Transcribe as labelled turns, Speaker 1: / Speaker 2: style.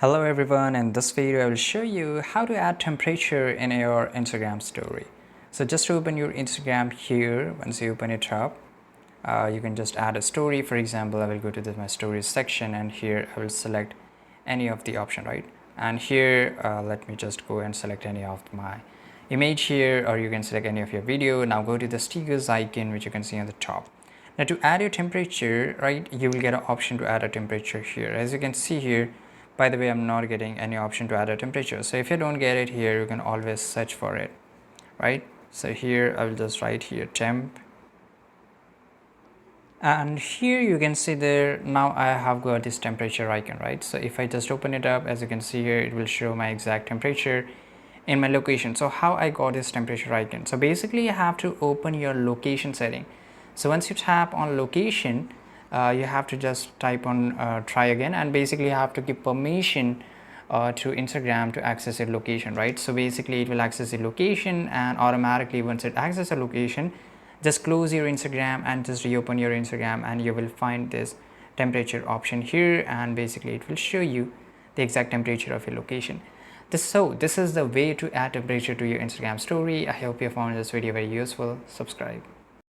Speaker 1: Hello everyone, in this video I will show you how to add temperature in your Instagram story. So just to open your Instagram here, once you open it up, you can just add a story. For example, I will go to my stories section and here I will select any of the option, right? And here let me just go and select any of my image here, or you can select any of your video. Now go to the stickers icon which you can see on the top. Now to add your temperature, right, you will get an option to add a temperature here. As you can see here, by the way, I'm not getting any option to add a temperature. So if you don't get it here, you can always search for it, right? So here I will just write here temp. And here you can see there, now I have got this temperature icon, right? So if I just open it up, as you can see here, it will show my exact temperature in my location. So how I got this temperature icon? So basically you have to open your location setting. So once you tap on location, you have to just type on try again, and basically you have to give permission to Instagram to access your location, right? So basically it will access the location, and automatically once it accesses a location, just close your Instagram and just reopen your Instagram, and you will find this temperature option here, and basically it will show you the exact temperature of your location. This is the way to add temperature to your Instagram story. I hope you found this video very useful. Subscribe.